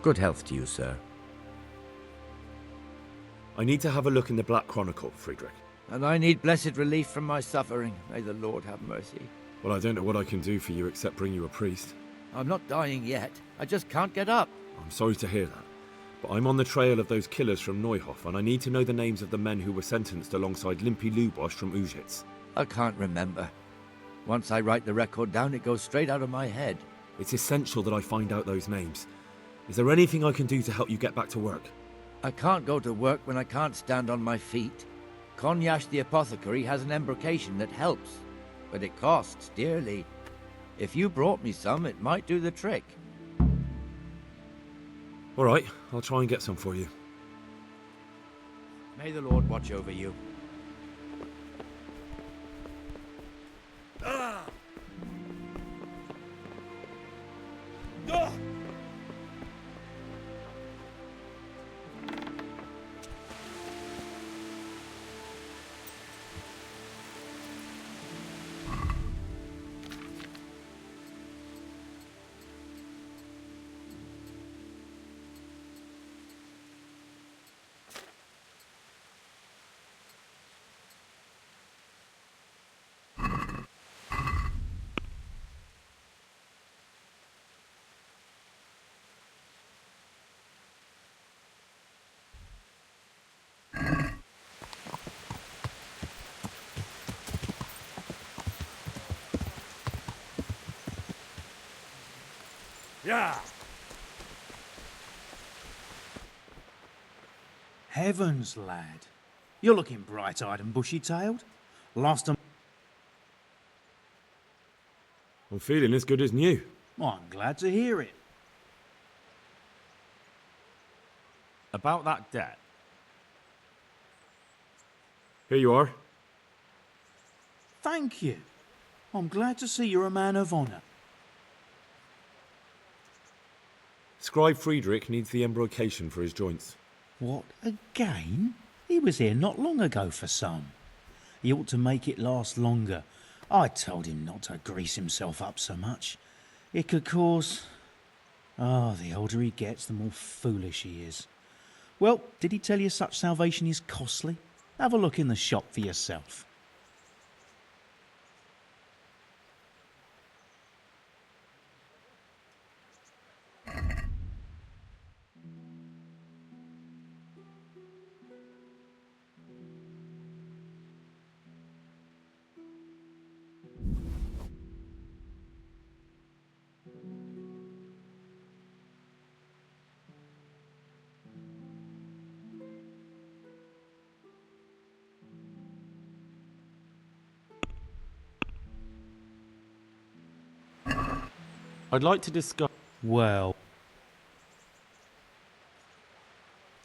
Good health to you, sir. I need to have a look in the Black Chronicle, Friedrich. And I need blessed relief from my suffering. May the Lord have mercy. Well, I don't know what I can do for you except bring you a priest. I'm not dying yet. I just can't get up. I'm sorry to hear that. But I'm on the trail of those killers from Neuhof, and I need to know the names of the men who were sentenced alongside Limpy Lubosch from Ujitz. I can't remember. Once I write the record down, it goes straight out of my head. It's essential that I find out those names. Is there anything I can do to help you get back to work? I can't go to work when I can't stand on my feet. Konyash the apothecary has an embrocation that helps, but it costs dearly. If you brought me some, it might do the trick. All right, I'll try and get some for you. May the Lord watch over you. Ah! Yeah. Heavens, lad. You're looking bright-eyed and bushy-tailed. Last time... I'm feeling as good as new. I'm glad to hear it. About that debt. Here you are. Thank you. I'm glad to see you're a man of honour. Scribe Friedrich needs the embrocation for his joints. What, again? He was here not long ago for some. He ought to make it last longer. I told him not to grease himself up so much. It could cause... Ah, the older he gets, the more foolish he is. Well, did he tell you such salvation is costly? Have a look in the shop for yourself. I'd like to discuss... Well...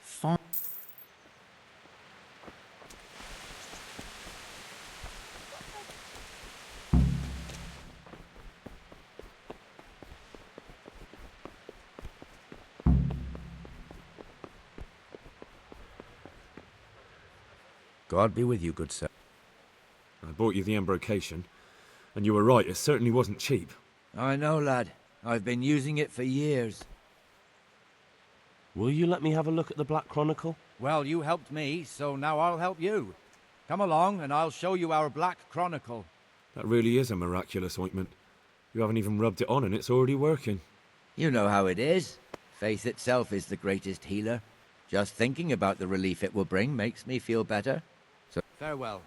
Fine. God be with you, good sir. I bought you the embrocation, and you were right, it certainly wasn't cheap. I know, lad. I've been using it for years. Will you let me have a look at the Black Chronicle? Well, you helped me, so now I'll help you. Come along, and I'll show you our Black Chronicle. That really is a miraculous ointment. You haven't even rubbed it on and it's already working. You know how it is. Faith itself is the greatest healer. Just thinking about the relief it will bring makes me feel better. So, farewell.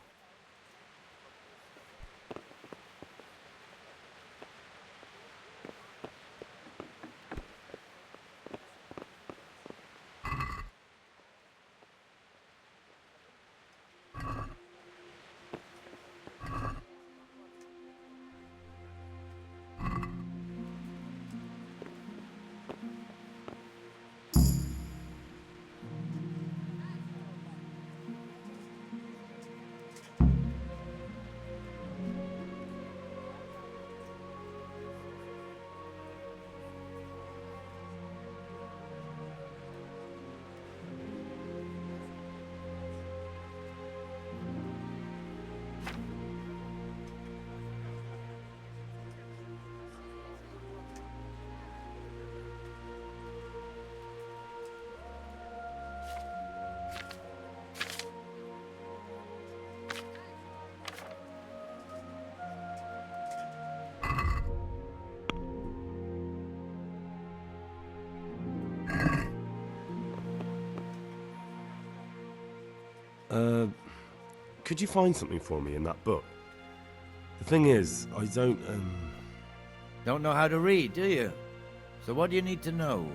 Could you find something for me in that book? The thing is, I don't, Don't know how to read, do you? So what do you need to know?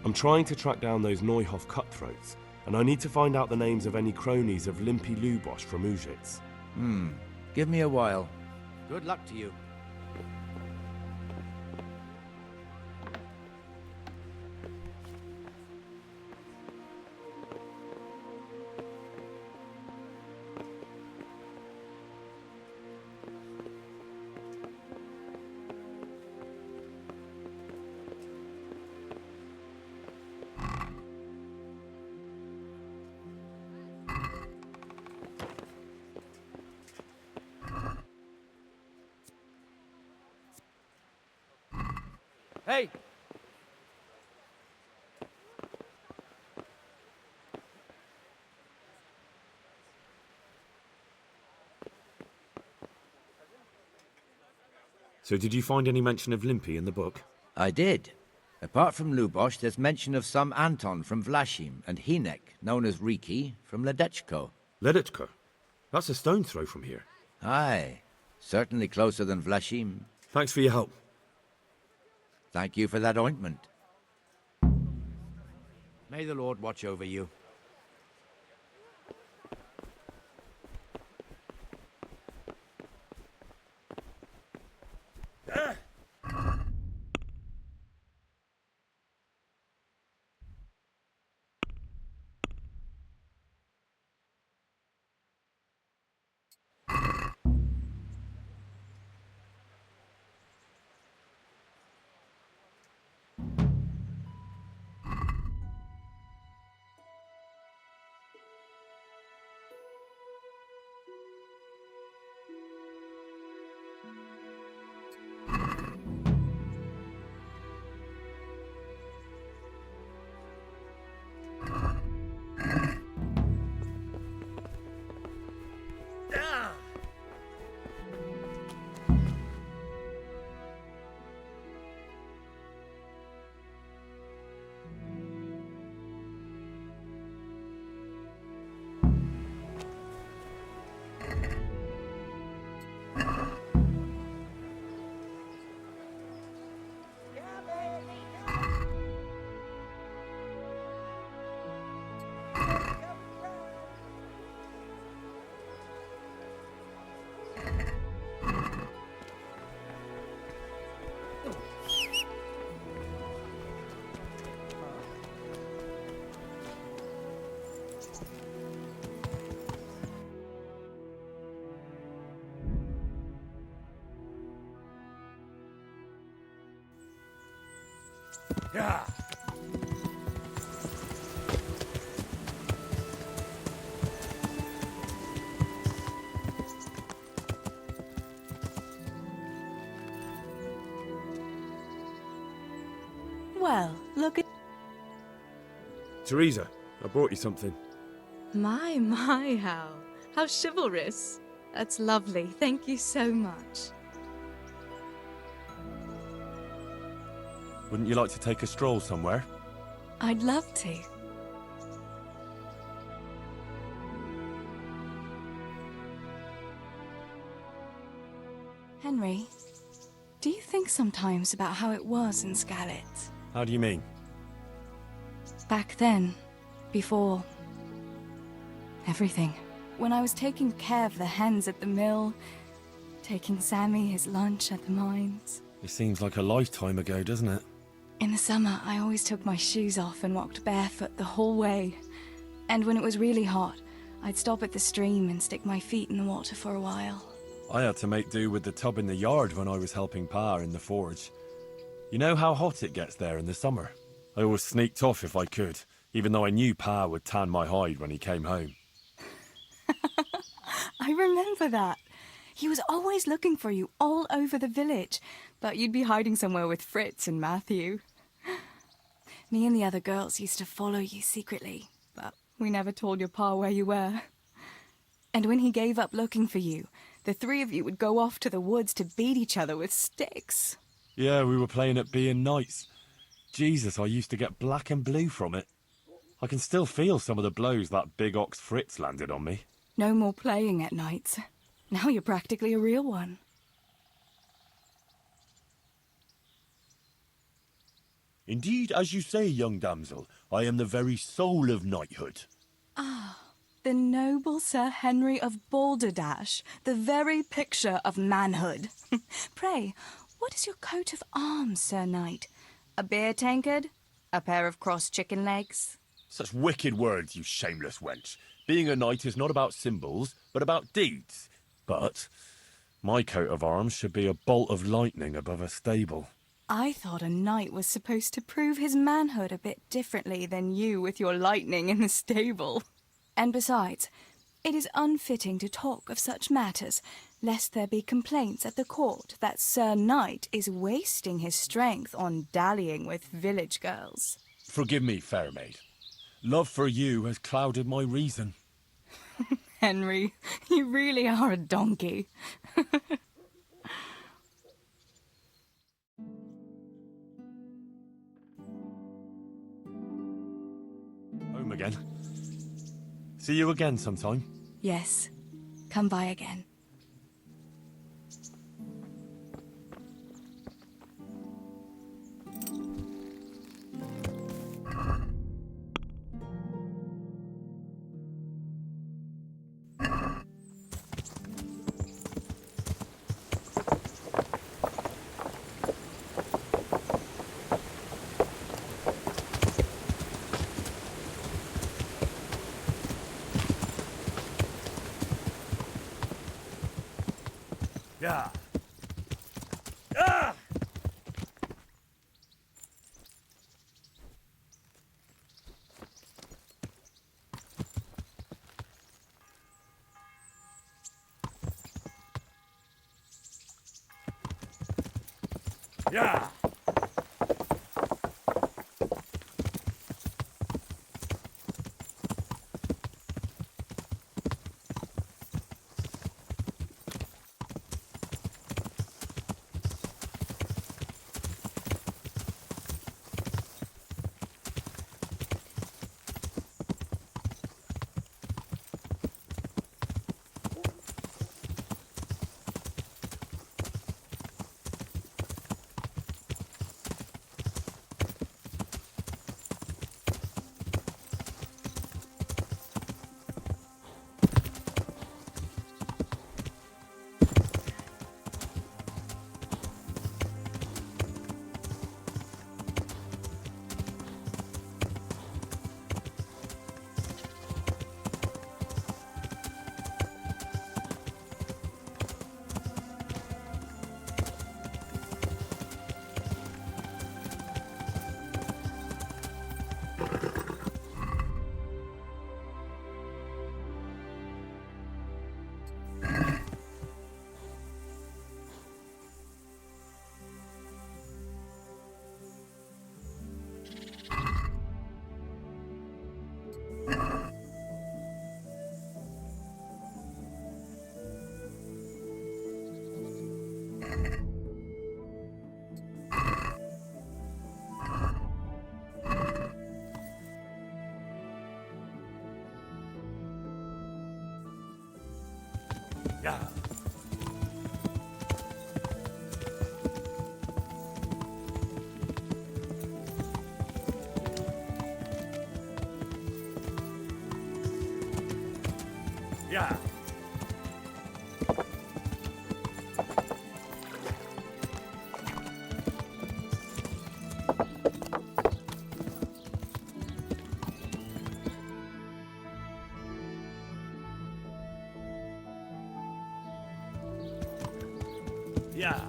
I'm trying to track down those Neuhoff cutthroats, and I need to find out the names of any cronies of Limpy Lubosh from Ujitz. Give me a while. Good luck to you. Hey! So did you find any mention of Limpy in the book? I did. Apart from Lubosh, there's mention of some Anton from Vlashim and Hinek, known as Riki, from Ledechko. Ledechko? That's a stone's throw from here. Aye, certainly closer than Vlashim. Thanks for your help. Thank you for that ointment. May the Lord watch over you. Yeah. Well, look at... Teresa, I brought you something. My, how chivalrous. That's lovely. Thank you so much. Wouldn't you like to take a stroll somewhere? I'd love to. Henry, do you think sometimes about how it was in Scarlet? How do you mean? Back then, before... everything. When I was taking care of the hens at the mill, taking Sammy his lunch at the mines. It seems like a lifetime ago, doesn't it? In the summer, I always took my shoes off and walked barefoot the whole way. And when it was really hot, I'd stop at the stream and stick my feet in the water for a while. I had to make do with the tub in the yard when I was helping Pa in the forge. You know how hot it gets there in the summer? I always sneaked off if I could, even though I knew Pa would tan my hide when he came home. I remember that. He was always looking for you all over the village, but you'd be hiding somewhere with Fritz and Matthew. Me and the other girls used to follow you secretly, but we never told your Pa where you were. And when he gave up looking for you, the three of you would go off to the woods to beat each other with sticks. Yeah, we were playing at being knights. Jesus, I used to get black and blue from it. I can still feel some of the blows that big ox Fritz landed on me. No more playing at nights. Now you're practically a real one. Indeed, as you say, young damsel, I am the very soul of knighthood. The noble Sir Henry of Balderdash, the very picture of manhood. Pray, what is your coat of arms, Sir Knight? A beer tankard? A pair of crossed chicken legs? Such wicked words, you shameless wench. Being a knight is not about symbols, but about deeds. But my coat of arms should be a bolt of lightning above a stable. I thought a knight was supposed to prove his manhood a bit differently than you with your lightning in the stable. And besides, it is unfitting to talk of such matters, lest there be complaints at the court that Sir Knight is wasting his strength on dallying with village girls. Forgive me, fair maid. Love for you has clouded my reason. Henry, you really are a donkey. Home again. See you again sometime. Yes, come by again. Yeah. Ah! Yeah. Yeah. Yeah. Yeah.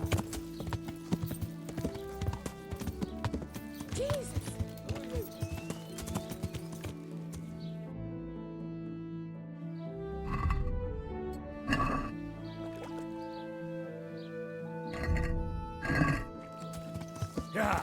Yeah.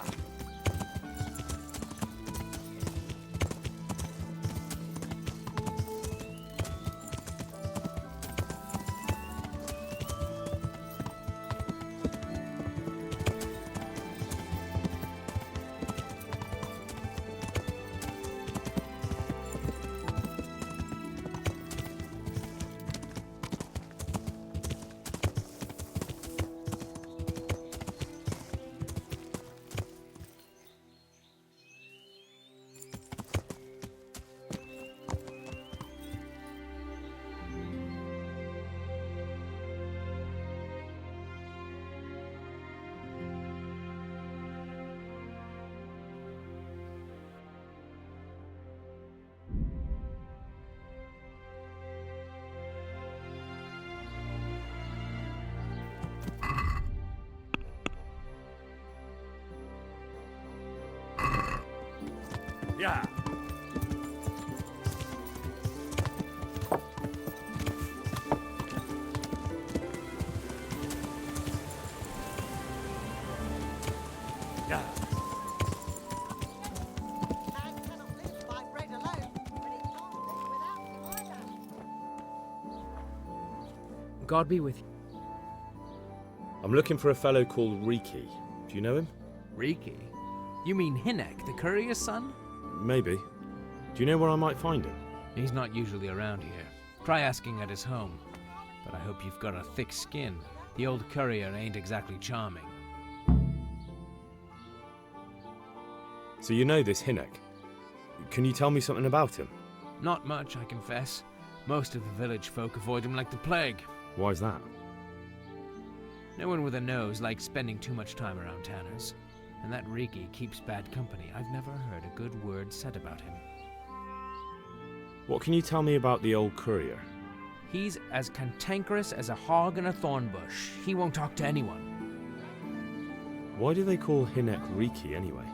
Yeah. Yeah. Man cannot live by bread alone, but he can't live without it either. God be with you. I'm looking for a fellow called Riki. Do you know him? Riki? You mean Hinek, the courier's son? Maybe. Do you know where I might find him? He's not usually around here. Try asking at his home. But I hope you've got a thick skin. The old courier ain't exactly charming. So you know this Hinek. Can you tell me something about him? Not much, I confess. Most of the village folk avoid him like the plague. Why's that? No one with a nose likes spending too much time around tanners. And that Riki keeps bad company. I've never heard a good word said about him. What can you tell me about the old courier? He's as cantankerous as a hog in a thorn bush. He won't talk to anyone. Why do they call Hinek Riki anyway?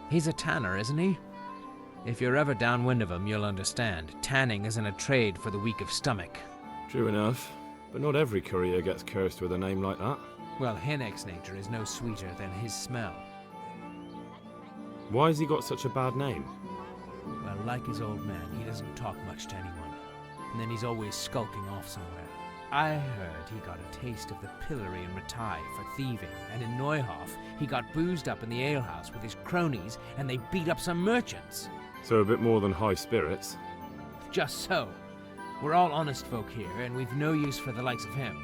He's a tanner, isn't he? If you're ever downwind of him, you'll understand. Tanning isn't a trade for the weak of stomach. True enough, but not every courier gets cursed with a name like that. Well, Hinek's nature is no sweeter than his smell. Why has he got such a bad name? Well, like his old man, he doesn't talk much to anyone. And then he's always skulking off somewhere. I heard he got a taste of the pillory in Ratai for thieving, and in Neuhof he got boozed up in the alehouse with his cronies, and they beat up some merchants. So a bit more than high spirits. Just so. We're all honest folk here, and we've no use for the likes of him.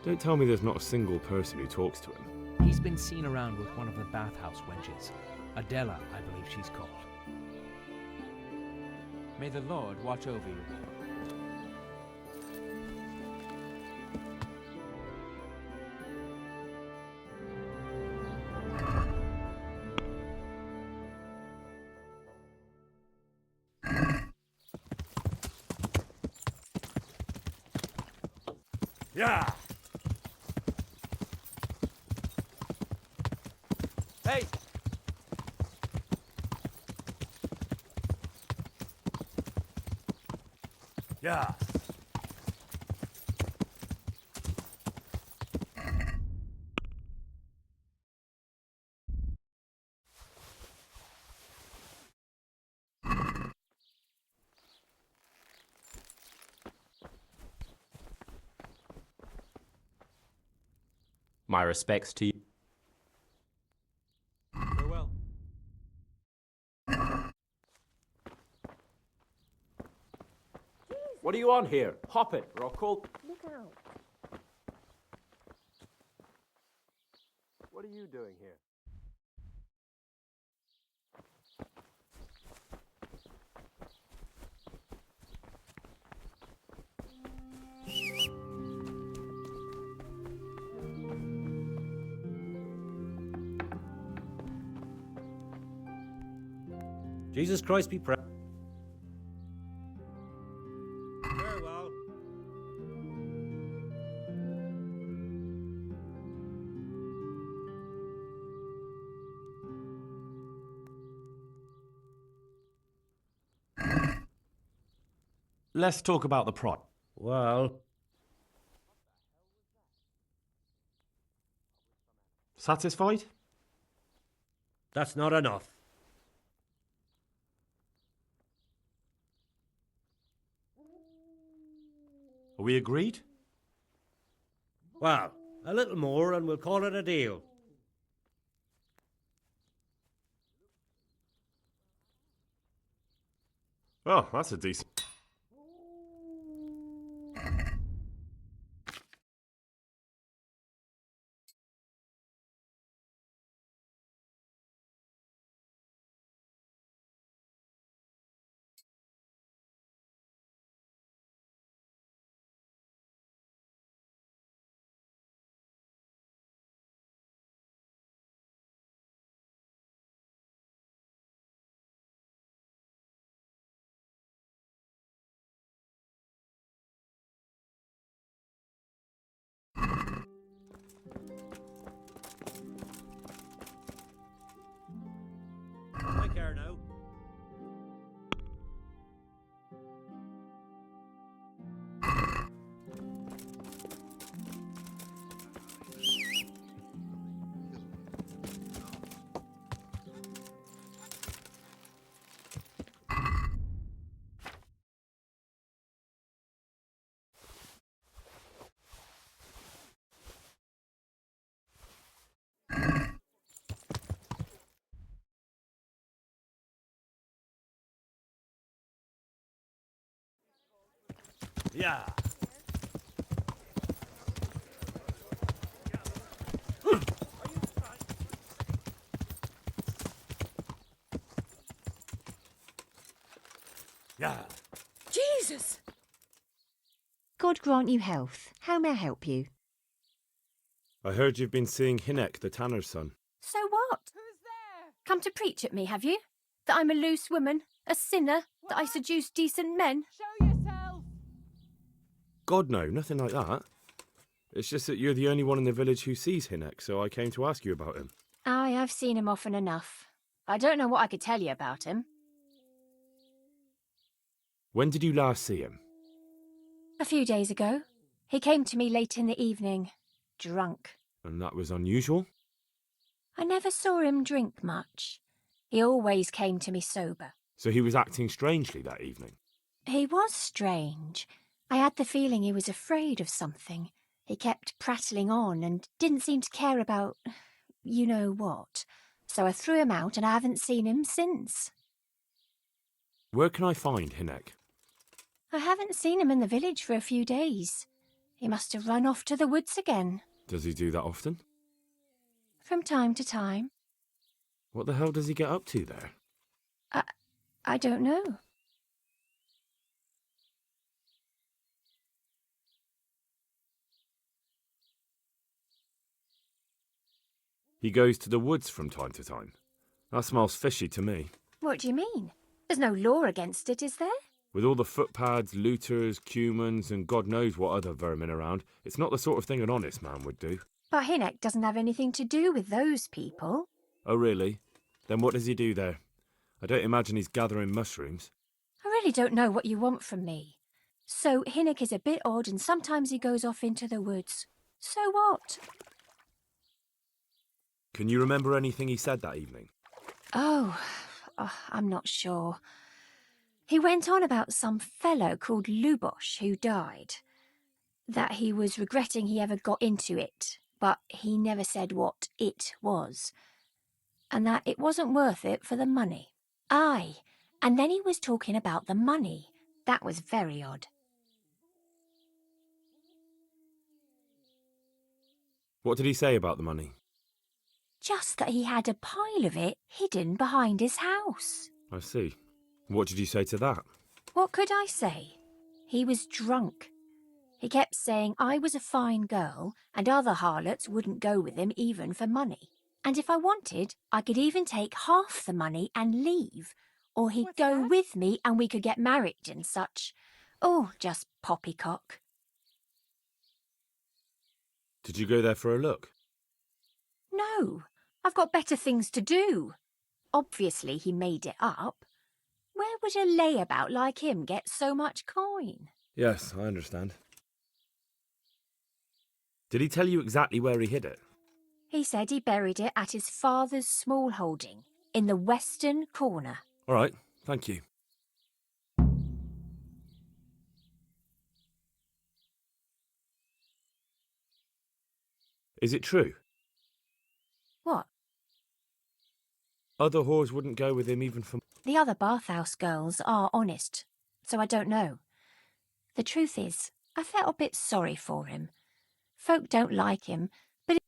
Don't tell me there's not a single person who talks to him. He's been seen around with one of the bathhouse wenches. Adela, I believe she's called. May the Lord watch over you. Yeah. Hey! Yeah. My respects to you. Farewell. What are you on here? Hop it, or I'll call... Look out. What are you doing here? Jesus Christ be praised. Very well. Let's talk about the prod. Well, Satisfied? that's not enough. Are we agreed? Well, a little more and we'll call it a deal. Oh, that's a decent... Yeah. Yeah. Jesus! God grant you health. How may I help you? I heard you've been seeing Hinek, the tanner's son. So what? Who's there? Come to preach at me, have you? That I'm a loose woman, a sinner, that I seduce decent men? Show yourself! God, no, nothing like that. It's just that you're the only one in the village who sees Hinek, so I came to ask you about him. Aye, I've seen him often enough. I don't know what I could tell you about him. When did you last see him? A few days ago. He came to me late in the evening, drunk. And that was unusual? I never saw him drink much. He always came to me sober. So he was acting strangely that evening? He was strange. I had the feeling he was afraid of something. He kept prattling on and didn't seem to care about you know what. So I threw him out and I haven't seen him since. Where can I find Hinek? I haven't seen him in the village for a few days. He must have run off to the woods again. Does he do that often? From time to time. What the hell does he get up to there? I don't know. He goes to the woods from time to time. That smells fishy to me. What do you mean? There's no law against it, is there? With all the footpads, looters, cumans, and God knows what other vermin around, it's not the sort of thing an honest man would do. But Hinek doesn't have anything to do with those people. Oh, really? Then what does he do there? I don't imagine he's gathering mushrooms. I really don't know what you want from me. So Hinek is a bit odd and sometimes he goes off into the woods. So what? Can you remember anything he said that evening? Oh, I'm not sure. He went on about some fellow called Lubosh who died. That he was regretting he ever got into it, but he never said what it was. And that it wasn't worth it for the money. Aye, and then he was talking about the money. That was very odd. What did he say about the money? Just that he had a pile of it hidden behind his house. I see. What did you say to that? What could I say? He was drunk. He kept saying I was a fine girl and other harlots wouldn't go with him even for money. And if I wanted, I could even take half the money and leave. Or he'd go with me and we could get married and such. Oh, just poppycock. Did you go there for a look? No, I've got better things to do. Obviously he made it up. Where would a layabout like him get so much coin? Yes, I understand. Did he tell you exactly where he hid it? He said he buried it at his father's small holding, in the western corner. All right, thank you. Is it true? What? Other whores wouldn't go with him even for... The other bathhouse girls are honest, so I don't know. The truth is, I felt a bit sorry for him. Folk don't like him, but...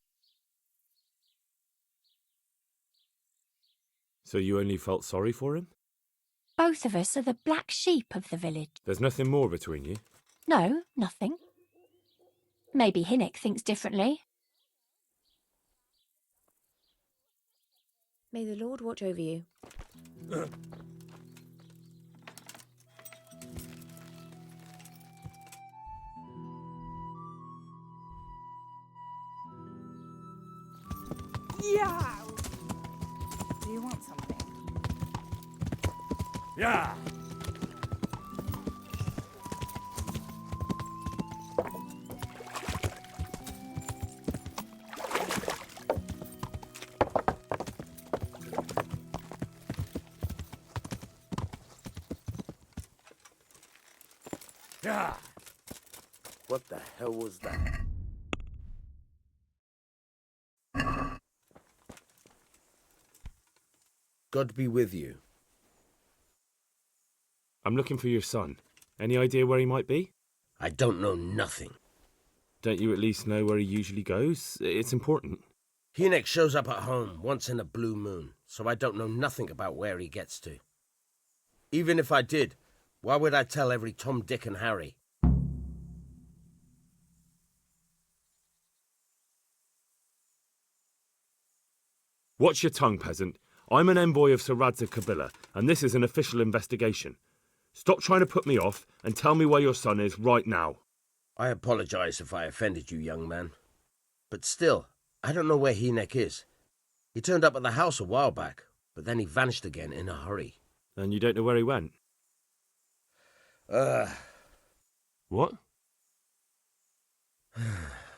So you only felt sorry for him? Both of us are the black sheep of the village. There's nothing more between you? No, nothing. Maybe Hinek thinks differently. May the Lord watch over you. Yeah! Do you want something? Yeah. Yeah. What the hell was that? God be with you. I'm looking for your son. Any idea where he might be? I don't know nothing. Don't you at least know where he usually goes? It's important. Hynek shows up at home once in a blue moon, so I don't know nothing about where he gets to. Even if I did, why would I tell every Tom, Dick and Harry? Watch your tongue, peasant. I'm an envoy of Sir Radzig Kobyla, and this is an official investigation. Stop trying to put me off and tell me where your son is right now. I apologize if I offended you, young man. But still, I don't know where Hynek is. He turned up at the house a while back, but then he vanished again in a hurry. And you don't know where he went? What?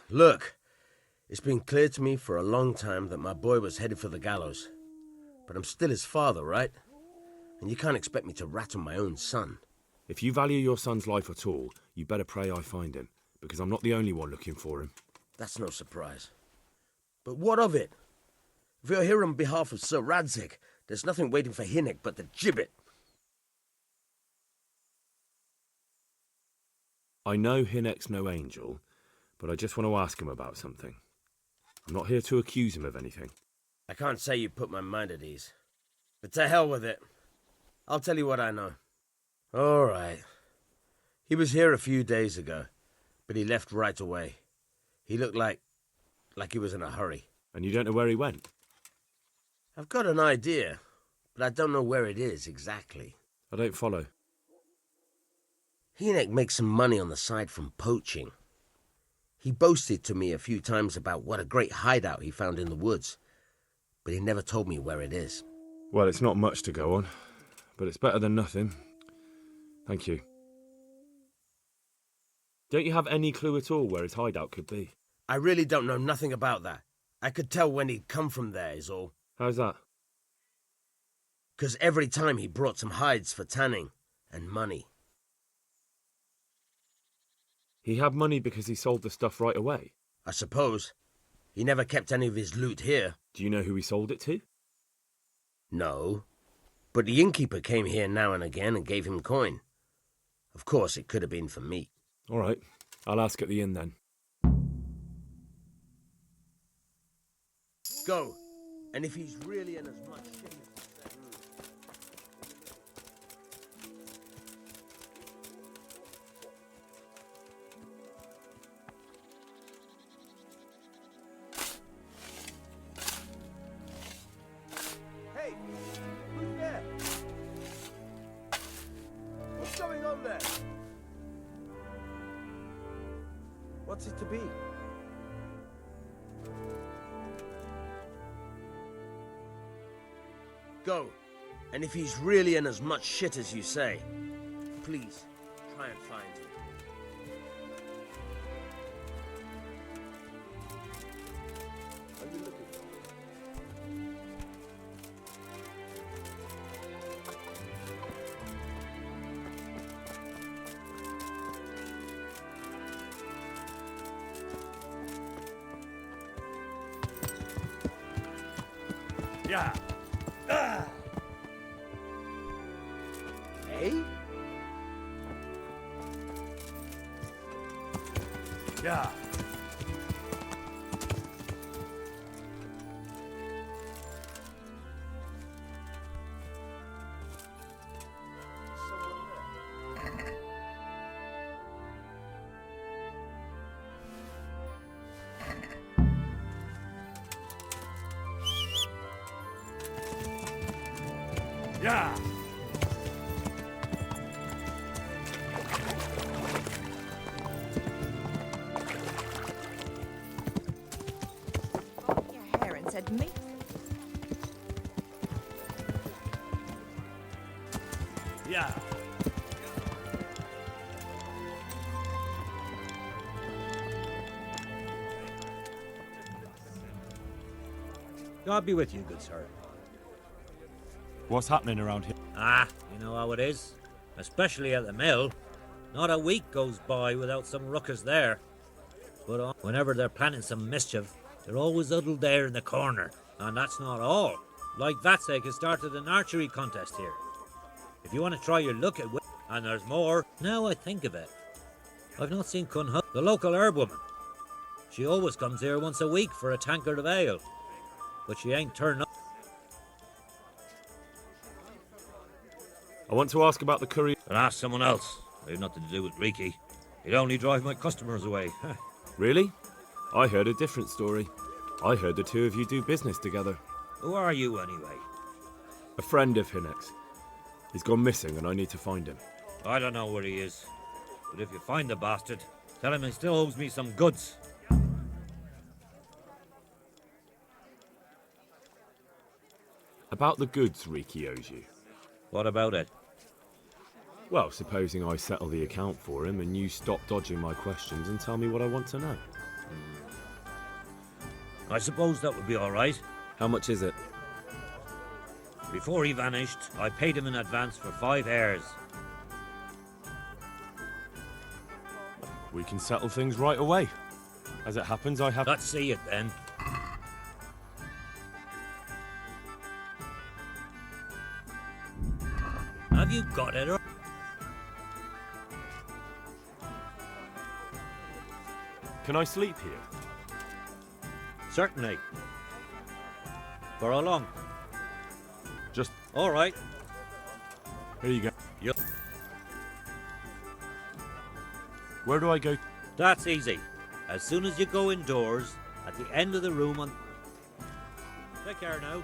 Look, it's been clear to me for a long time that my boy was headed for the gallows. But I'm still his father, right? And you can't expect me to rat on my own son. If you value your son's life at all, you better pray I find him, because I'm not the only one looking for him. That's no surprise. But what of it? If you're here on behalf of Sir Radzig, there's nothing waiting for Hynek but the gibbet. I know Hynek's no angel, but I just want to ask him about something. I'm not here to accuse him of anything. I can't say you put my mind at ease. But to hell with it. I'll tell you what I know. All right. He was here a few days ago, but he left right away. He looked like he was in a hurry. And you don't know where he went? I've got an idea, but I don't know where it is exactly. I don't follow. Hynek makes some money on the side from poaching. He boasted to me a few times about what a great hideout he found in the woods, but he never told me where it is. Well, it's not much to go on, but it's better than nothing. Thank you. Don't you have any clue at all where his hideout could be? I really don't know nothing about that. I could tell when he'd come from there, is all. How's that? 'Cause every time he brought some hides for tanning and money. He had money because he sold the stuff right away? I suppose. He never kept any of his loot here. Do you know who he sold it to? No. But the innkeeper came here now and again and gave him coin. Of course, it could have been for meat. All right. I'll ask at the inn then. Go. And if he's really in as much shit as Hey, who's there? What's going on there? What's it to be? Go, and if he's really in as much shit as you say, please try and find him. Are you looking for him? Yeah. Hey? Yeah. Yeah. Your hair and said me. Yeah. God be with you, good sir. What's happening around here? Ah, you know how it is. Especially at the mill. Not a week goes by without some ruckus there. But whenever they're planning some mischief, they're always huddled there in the corner. And that's not all. Like that sake has started an archery contest here. If you want to try your luck at and there's more, now I think of it. I've not seen Cunha, the local herb woman. She always comes here once a week for a tankard of ale, but she ain't turned up. I want to ask about the courier. And ask someone else. They've nothing to do with Riki. He'd only drive my customers away. Really? I heard a different story. I heard the two of you do business together. Who are you, anyway? A friend of Hinek's. He's gone missing and I need to find him. I don't know where he is. But if you find the bastard, tell him he still owes me some goods. About the goods Riki owes you. What about it? Well, supposing I settle the account for him and you stop dodging my questions and tell me what I want to know. I suppose that would be all right. How much is it? Before he vanished, I paid him in advance for 5 heirs. We can settle things right away. As it happens, I have... Let's see it then. Have you got it? Or... Can I sleep here? Certainly. For how long? Just... All right. Here you go. Yep. Where do I go? That's easy. As soon as you go indoors, at the end of the room on... Take care now.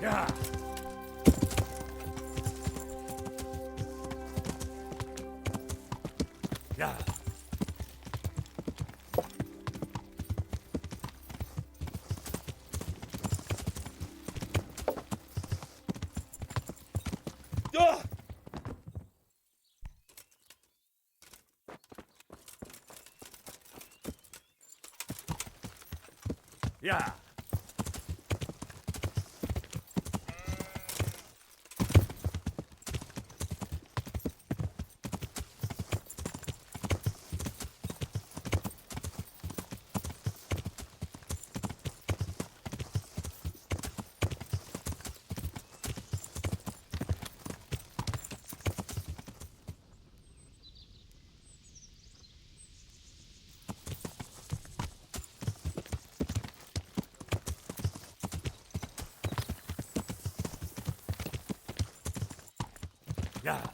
Yeah. Yeah. Yeah.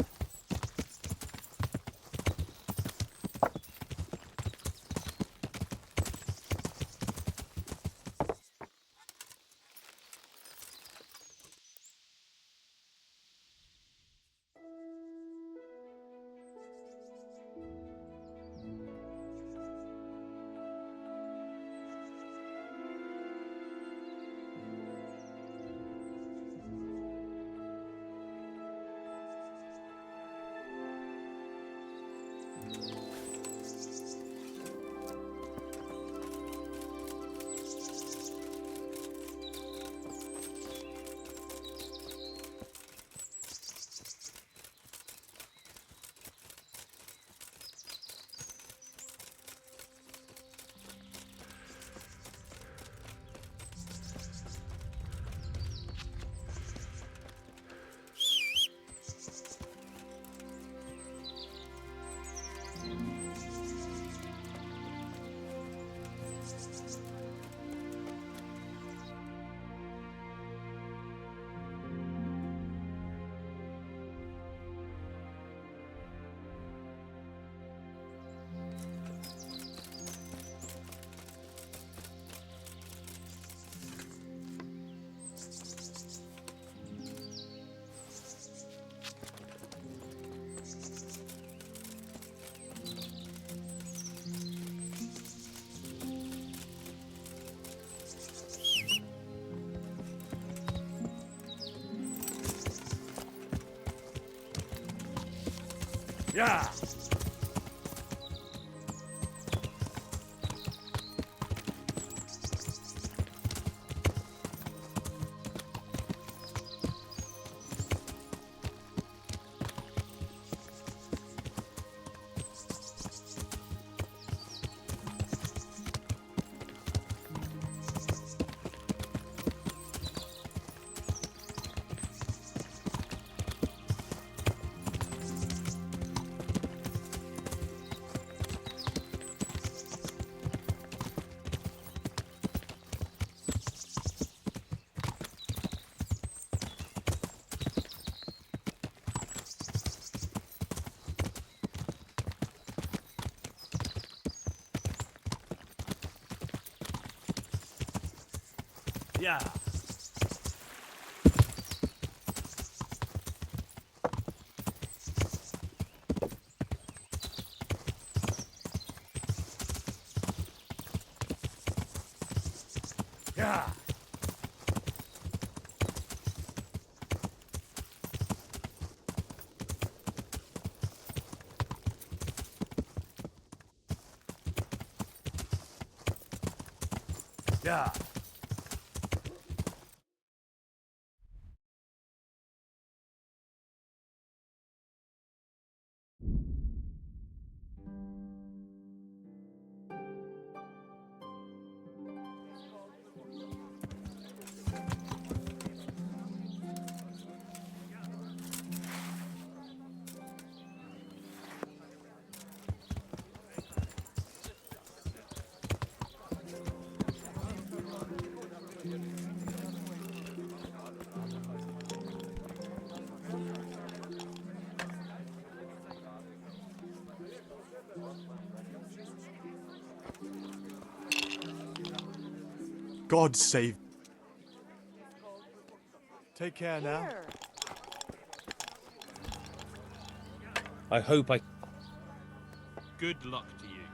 Yeah. Yeah. Yeah. Yeah. God save. Take care now. I hope I... Good luck to you.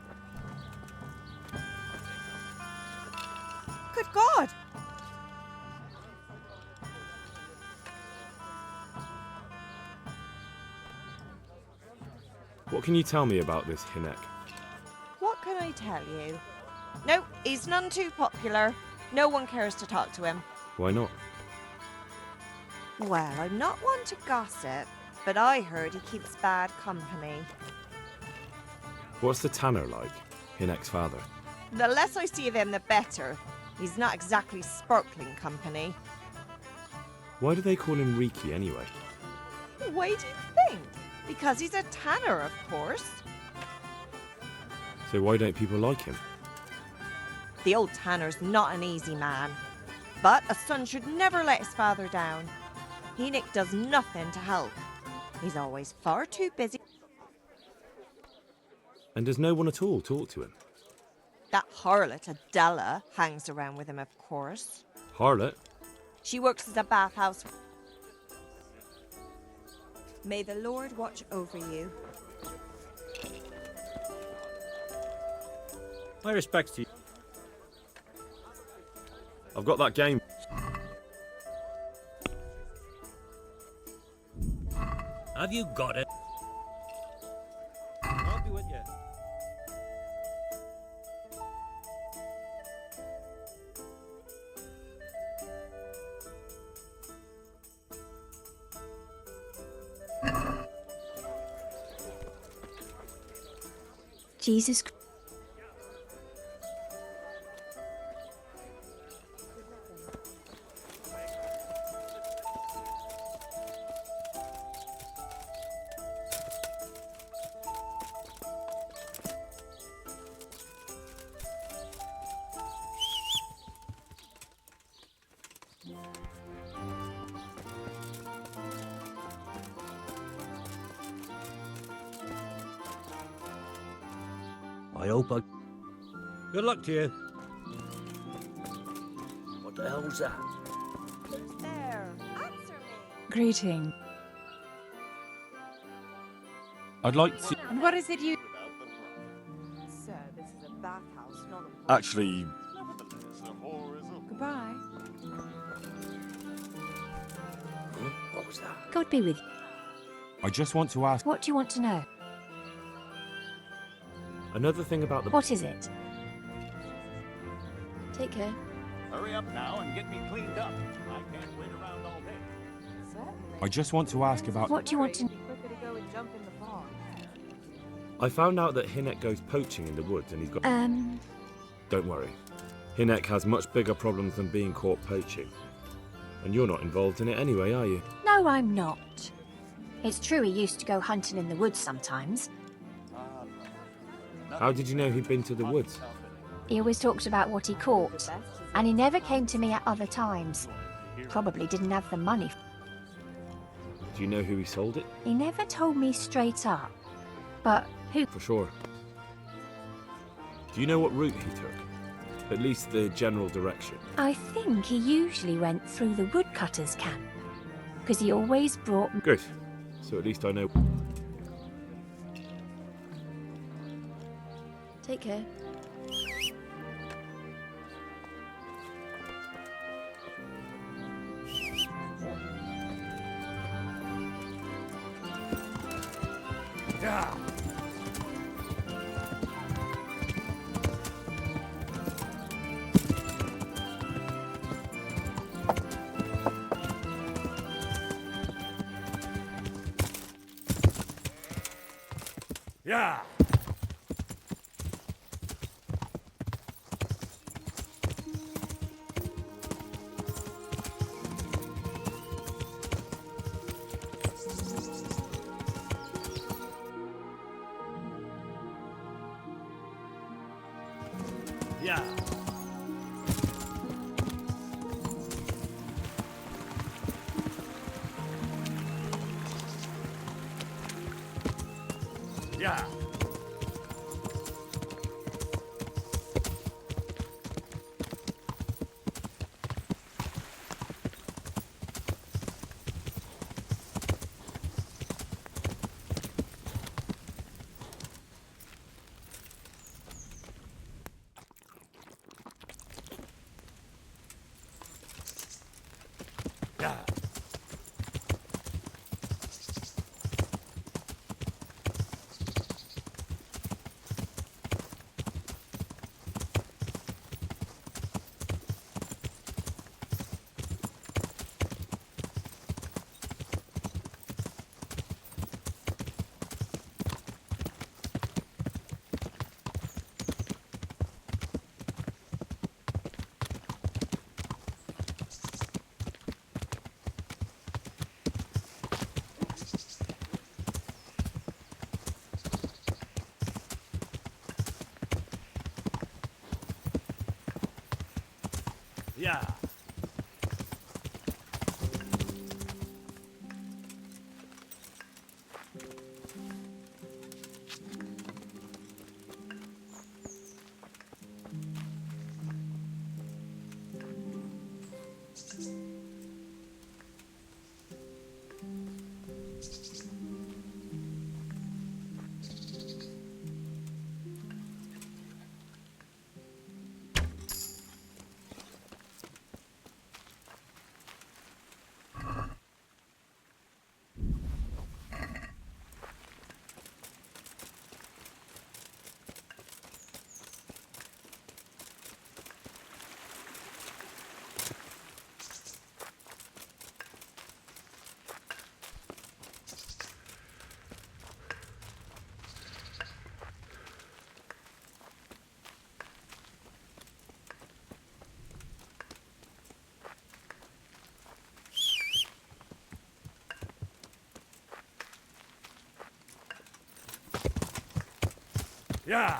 Good God! What can you tell me about this Hinek? What can I tell you? No, he's none too popular. No one cares to talk to him. Why not? Well, I'm not one to gossip, but I heard he keeps bad company. What's the tanner like? Hinek's father. The less I see of him, the better. He's not exactly sparkling company. Why do they call him Riki anyway? Why do you think? Because he's a tanner, of course. So why don't people like him? The old tanner's not an easy man. But a son should never let his father down. Hinek does nothing to help. He's always far too busy. And does no one at all talk to him? That harlot Adela hangs around with him, of course. Harlot? She works as a bathhouse. May the Lord watch over you. My respects to you. I've got that game. Have you got it? I'll be with you. Jesus Christ. I hope I... Good luck to you. What the hell was that? Who's there? Answer me. Greeting. I'd like to... And what is it you... Sir, this is a bathhouse, not a... Actually, Goodbye. What was that? God be with you. I just want to ask... What do you want to know? Another thing about the... What is it? Take care. Hurry up now and get me cleaned up. I can't wait around all day. I just want to ask about... What do you want to know? Quicker to go and jump in the pond. I found out that Hinek goes poaching in the woods and he's got... Don't worry. Hinek has much bigger problems than being caught poaching. And you're not involved in it anyway, are you? No, I'm not. It's true he used to go hunting in the woods sometimes. How did you know he'd been to the woods? He always talked about what he caught, and he never came to me at other times. Probably didn't have the money. Do you know who he sold it? He never told me straight up. But who... For sure. Do you know what route he took? At least the general direction. I think he usually went through the woodcutter's camp. Because he always brought... Good. So at least I know... Take care. Yeah. Yeah. Yeah. Yeah. Yeah. Yeah. Yeah.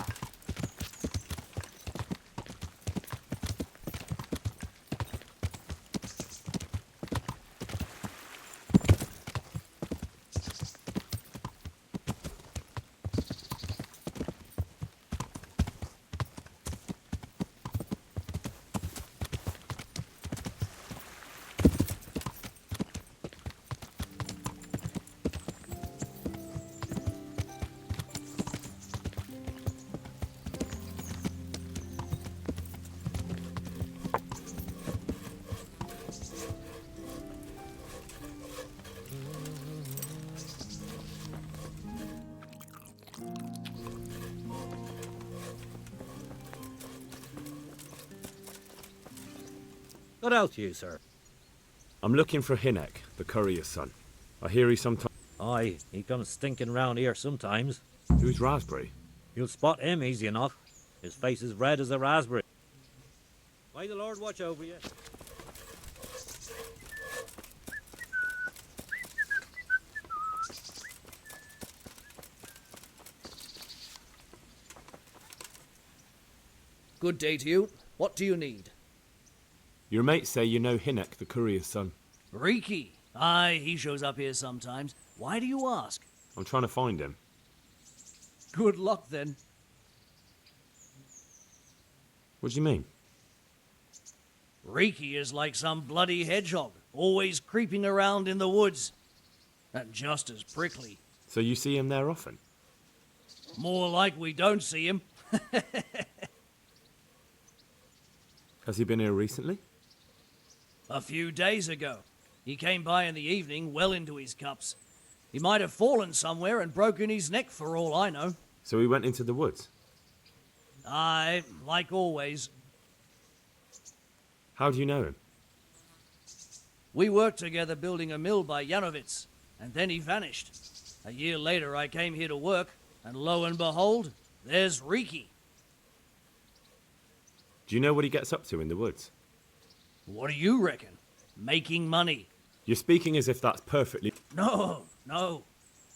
What else you, sir? I'm looking for Hinek, the courier's son. I hear he sometimes... Aye, he comes stinking round here sometimes. Who's Raspberry? You'll spot him easy enough. His face is red as a raspberry. May the Lord watch over you. Good day to you. What do you need? Your mates say you know Hinek, the courier's son. Riki. Aye, he shows up here sometimes. Why do you ask? I'm trying to find him. Good luck, then. What do you mean? Riki is like some bloody hedgehog, always creeping around in the woods. And just as prickly. So you see him there often? More like we don't see him. Has he been here recently? A few days ago. He came by in the evening, well into his cups. He might have fallen somewhere and broken his neck for all I know. So he went into the woods? Aye, like always. How do you know him? We worked together building a mill by Yanovitz, and then he vanished. A year later I came here to work, and lo and behold, there's Riki. Do you know what he gets up to in the woods? What do you reckon? Making money. You're speaking as if that's perfectly... No,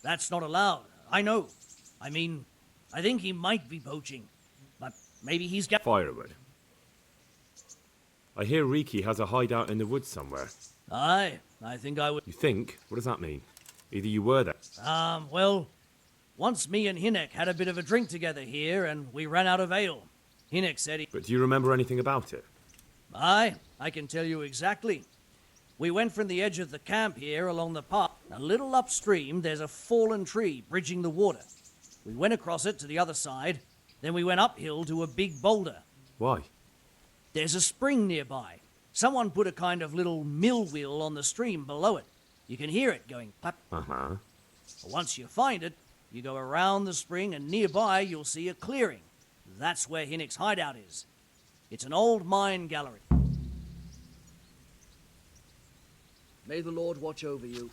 that's not allowed. I know. I mean, I think he might be poaching, but maybe he's got... Firewood. I hear Riki has a hideout in the woods somewhere. Aye, I think I would... You think? What does that mean? Either you were there... Well, once me and Hinek had a bit of a drink together here, and we ran out of ale. Hinek said he... But do you remember anything about it? Aye, I can tell you exactly. We went from the edge of the camp here along the path. A little upstream, there's a fallen tree bridging the water. We went across it to the other side, then we went uphill to a big boulder. Why? There's a spring nearby. Someone put a kind of little mill wheel on the stream below it. You can hear it going pap. Uh-huh. Once you find it, you go around the spring and nearby you'll see a clearing. That's where Hinek's hideout is. It's an old mine gallery. May the Lord watch over you.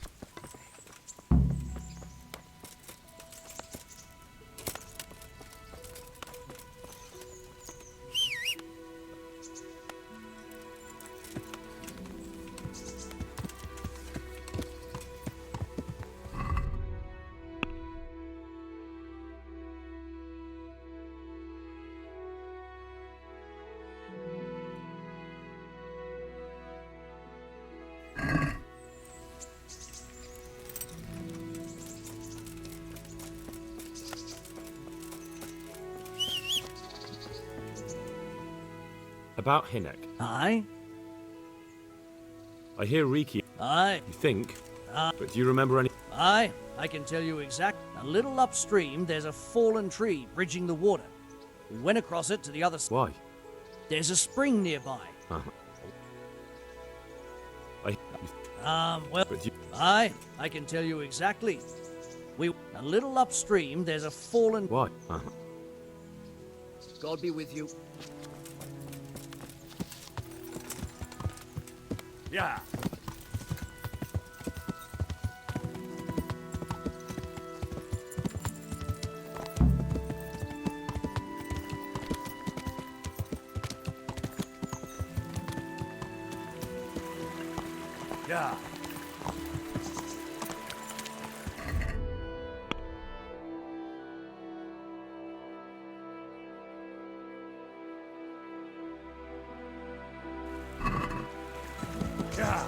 About Hinek. Aye? I hear Riki. Aye. You think? But do you remember any... Aye, I can tell you exact. A little upstream, there's a fallen tree bridging the water. We went across it to the other side. Why? There's a spring nearby. Well, But you... aye, I can tell you exactly. A little upstream, there's a fallen... Why? God be with you. Yeah. Yeah. Yeah.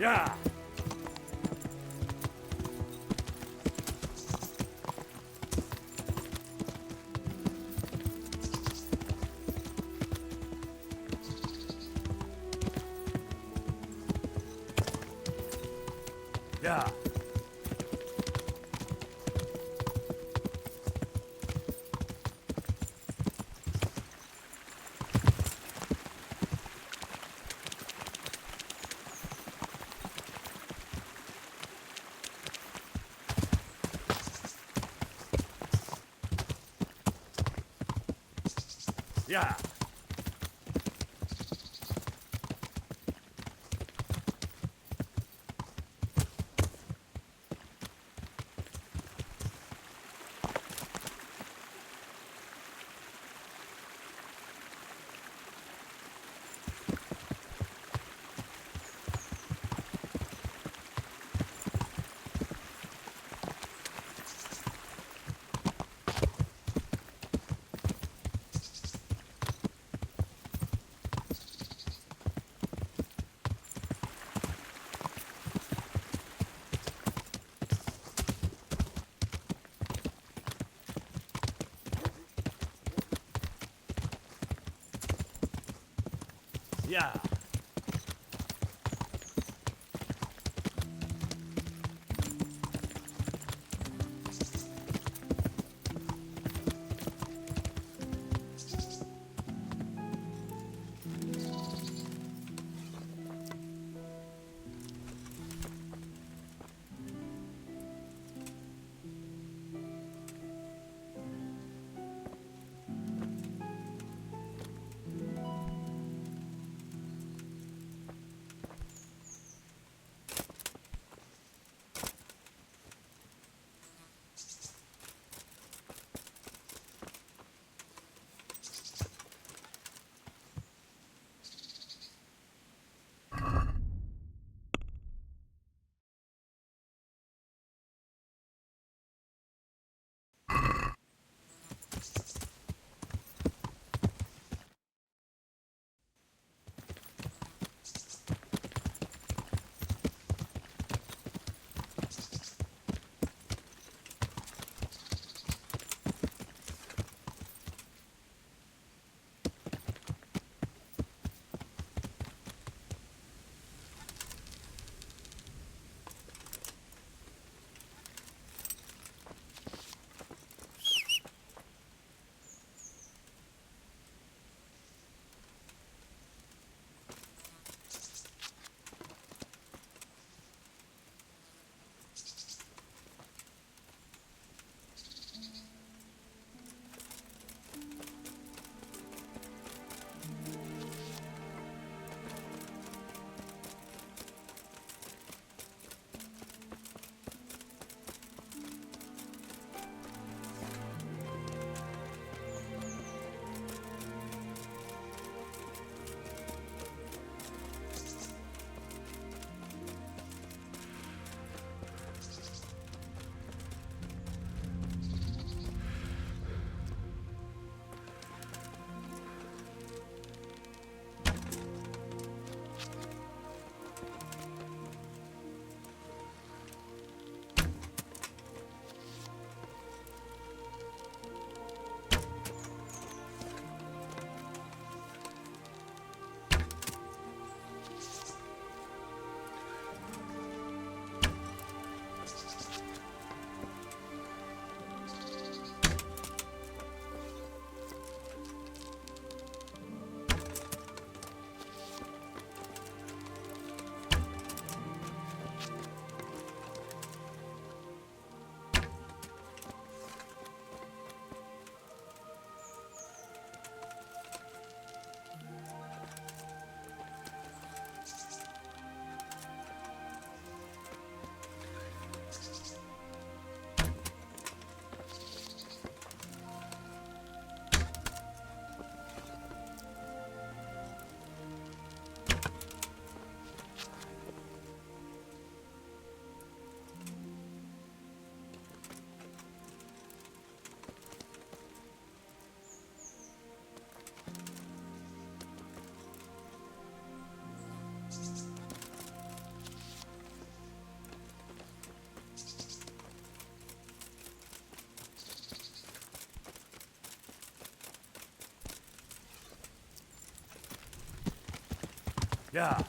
Yeah. Yeah. Yeah. Yeah. Yeah. Yeah.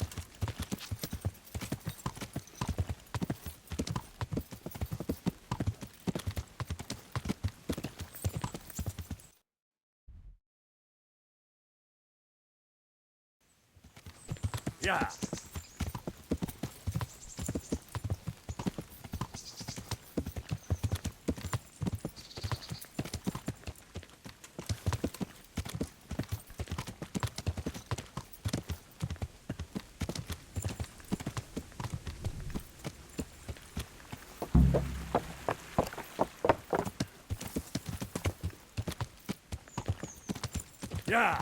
Yeah. Yeah.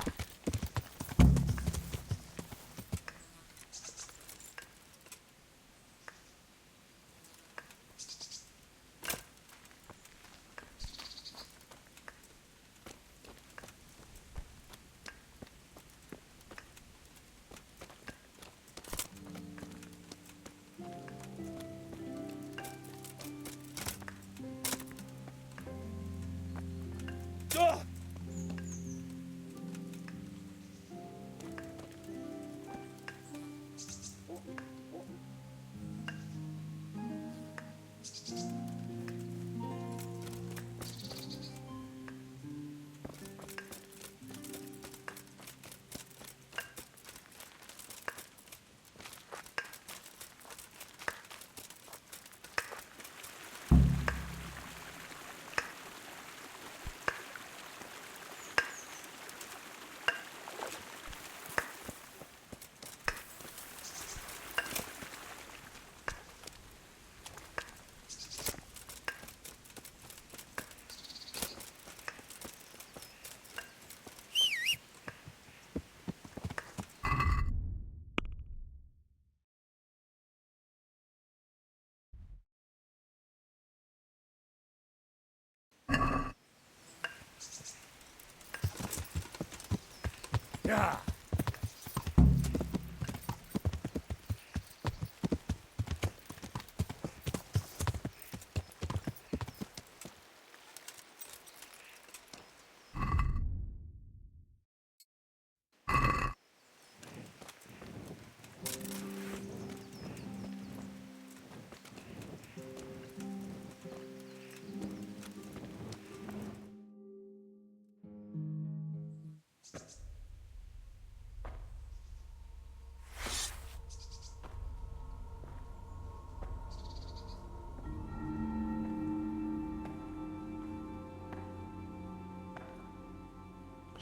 Yeah.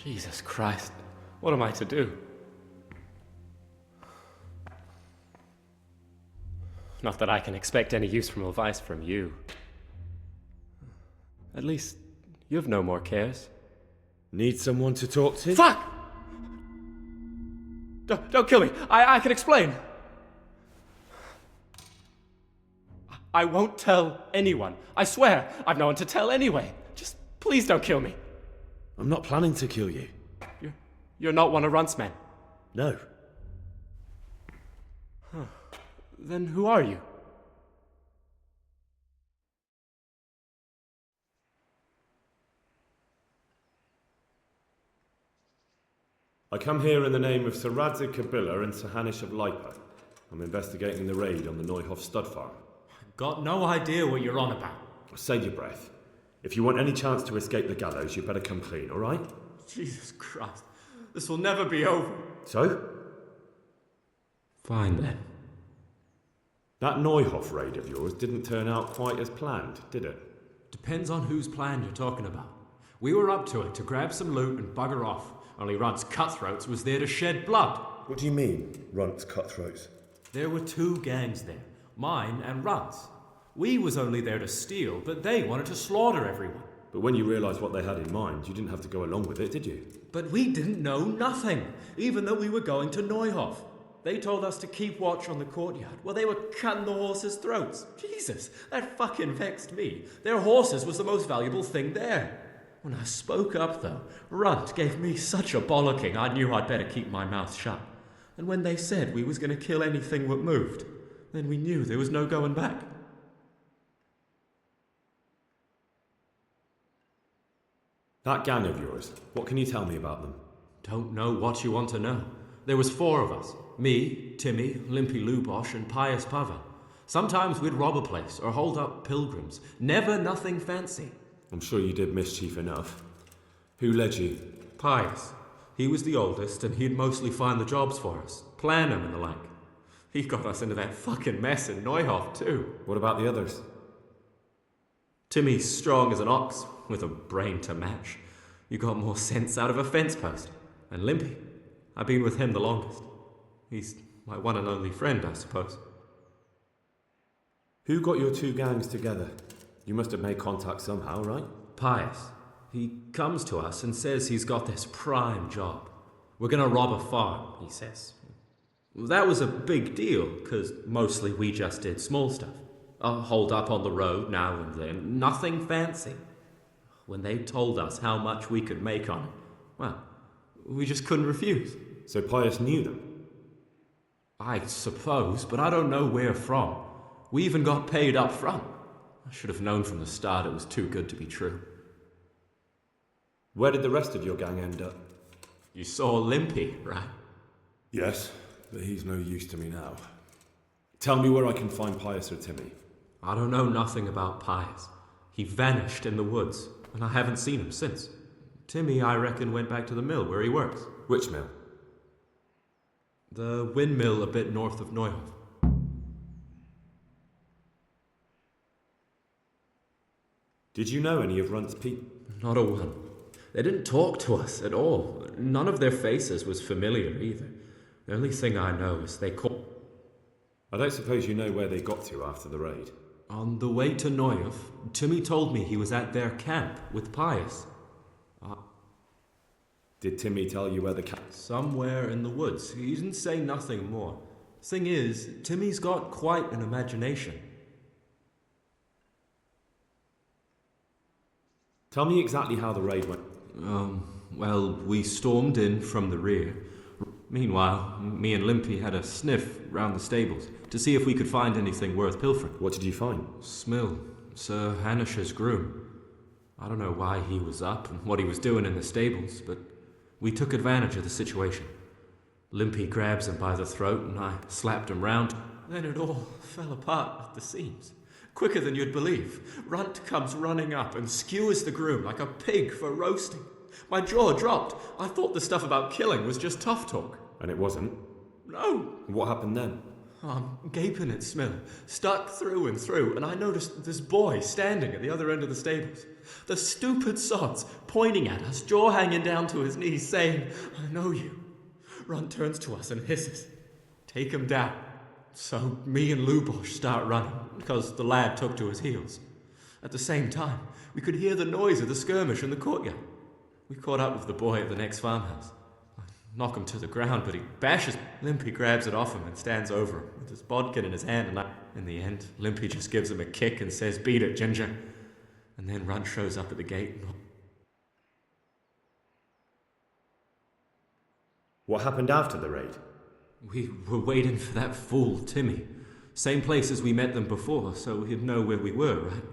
Jesus Christ, what am I to do? Not that I can expect any useful advice from you. At least, you've no more cares. Need someone to talk to? Fuck! Don't kill me. I can explain. I won't tell anyone. I swear, I've no one to tell anyway. Just please don't kill me. I'm not planning to kill you. You're not one of Runt's men? No. Huh. Then who are you? I come here in the name of Sir Radzig Kabila and Sir Hanish of Lipa. I'm investigating the raid on the Neuhoff stud farm. Got no idea what you're on about. Save your breath. If you want any chance to escape the gallows, you better come clean, all right? Jesus Christ. This will never be over. So? Fine then. That Neuhoff raid of yours didn't turn out quite as planned, did it? Depends on whose plan you're talking about. We were up to it to grab some loot and bugger off. Only Runt's cutthroats was there to shed blood. What do you mean, Runt's cutthroats? There were two gangs there. Mine and Runt's. We was only there to steal, but they wanted to slaughter everyone. But when you realised what they had in mind, you didn't have to go along with it, did you? But we didn't know nothing, even though we were going to Neuhoff. They told us to keep watch on the courtyard while they were cutting the horses' throats. Jesus, that fucking vexed me. Their horses was the most valuable thing there. When I spoke up, though, Runt gave me such a bollocking I knew I'd better keep my mouth shut. And when they said we was going to kill anything that moved, then we knew there was no going back. That gang of yours, what can you tell me about them? Don't know what you want to know. There was 4 of us. Me, Timmy, Limpy Lubosh, and Pius Pavel. Sometimes we'd rob a place or hold up pilgrims. Never nothing fancy. I'm sure you did mischief enough. Who led you? Pius. He was the oldest, and he'd mostly find the jobs for us, plan them and the like. He got us into that fucking mess in Neuhof, too. What about the others? Timmy's strong as an ox, with a brain to match. You got more sense out of a fence post. And Limpy, I've been with him the longest. He's my one and only friend, I suppose. Who got your 2 gangs together? You must have made contact somehow, right? Pius. He comes to us and says he's got this prime job. We're gonna rob a farm, he says. That was a big deal, because mostly we just did small stuff. A hold up on the road now and then, nothing fancy. When they told us how much we could make on it, well, we just couldn't refuse. So Pius knew them? I suppose, but I don't know where from. We even got paid up front. I should have known from the start it was too good to be true. Where did the rest of your gang end up? You saw Limpy, right? Yes, but he's no use to me now. Tell me where I can find Pius or Timmy. I don't know nothing about Pius. He vanished in the woods, and I haven't seen him since. Timmy, I reckon, went back to the mill where he works. Which mill? The windmill a bit north of Neuhof. Did you know any of Runt's people? Not a one. They didn't talk to us at all. None of their faces was familiar either. The only thing I know is they called. I don't suppose you know where they got to after the raid? On the way to Neuhof, Timmy told me he was at their camp with Pius. Did Timmy tell you where the camp? Somewhere in the woods. He didn't say nothing more. Thing is, Timmy's got quite an imagination. Tell me exactly how the raid went. Well, we stormed in from the rear. Meanwhile, me and Limpy had a sniff round the stables to see if we could find anything worth pilfering. What did you find? Smill, Sir Hanish's groom. I don't know why he was up and what he was doing in the stables, but we took advantage of the situation. Limpy grabs him by the throat and I slapped him round. Then it all fell apart at the seams. Quicker than you'd believe. Runt comes running up and skewers the groom like a pig for roasting. My jaw dropped. I thought the stuff about killing was just tough talk. And it wasn't? No. What happened then? I'm gaping at Smill, stuck through and through, and I noticed this boy standing at the other end of the stables. The stupid sods pointing at us, jaw hanging down to his knees, saying, "I know you." Runt turns to us and hisses, "Take him down." So me and Lubosh start running, because the lad took to his heels. At the same time, we could hear the noise of the skirmish in the courtyard. We caught up with the boy at the next farmhouse. I knock him to the ground, but he bashes. Limpy grabs it off him and stands over him, with his bodkin in his hand, and in the end, Limpy just gives him a kick and says, "Beat it, Ginger." And then Runt shows up at the gate. What happened after the raid? We were waiting for that fool, Timmy. Same place as we met them before, so he'd know where we were, right?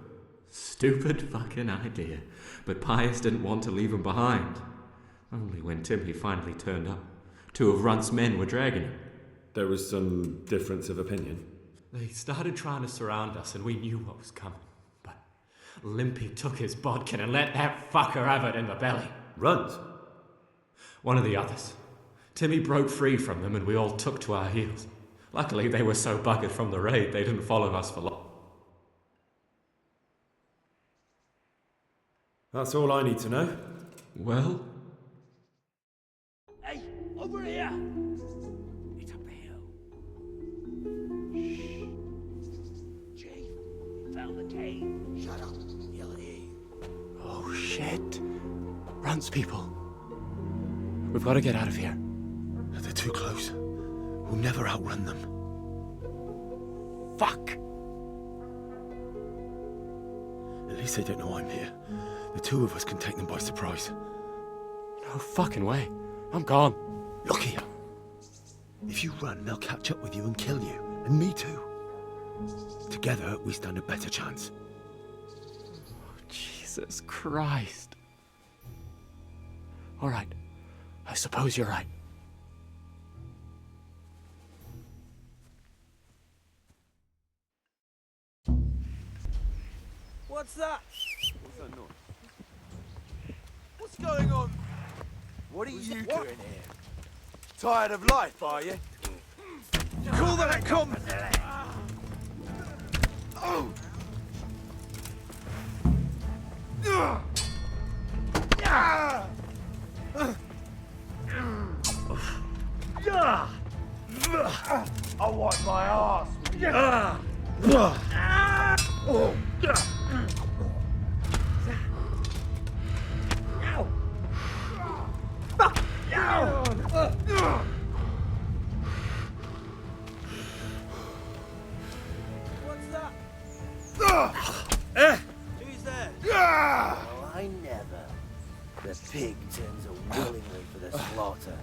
Stupid fucking idea. But Pius didn't want to leave him behind. Only when Timmy finally turned up, 2 of Runt's men were dragging him. There was some difference of opinion. They started trying to surround us, and we knew what was coming. But Limpy took his bodkin and let that fucker have it in the belly. Runt? One of the others. Timmy broke free from them and we all took to our heels. Luckily, they were so buggered from the raid, they didn't follow us for long. That's all I need to know. Well? Hey, over here! It's up the hill. Shh. Chief, we found the cave. Shut up, you'll hear. Oh, shit. Runt's people. We've got to get out of here. They're too close. We'll never outrun them. Fuck! At least they don't know I'm here. The 2 of us can take them by surprise. No fucking way. I'm gone. Look here. If you run, they'll catch up with you and kill you. And me too. Together, we stand a better chance. Oh, Jesus Christ. All right. I suppose you're right. What's that? What's that noise? What's going on? What are you doing here? Tired of life, are you? Call that a comment? Oh! I wipe my ass. What's that? Who's there? Oh, I never. The pig turns willingly for the slaughter.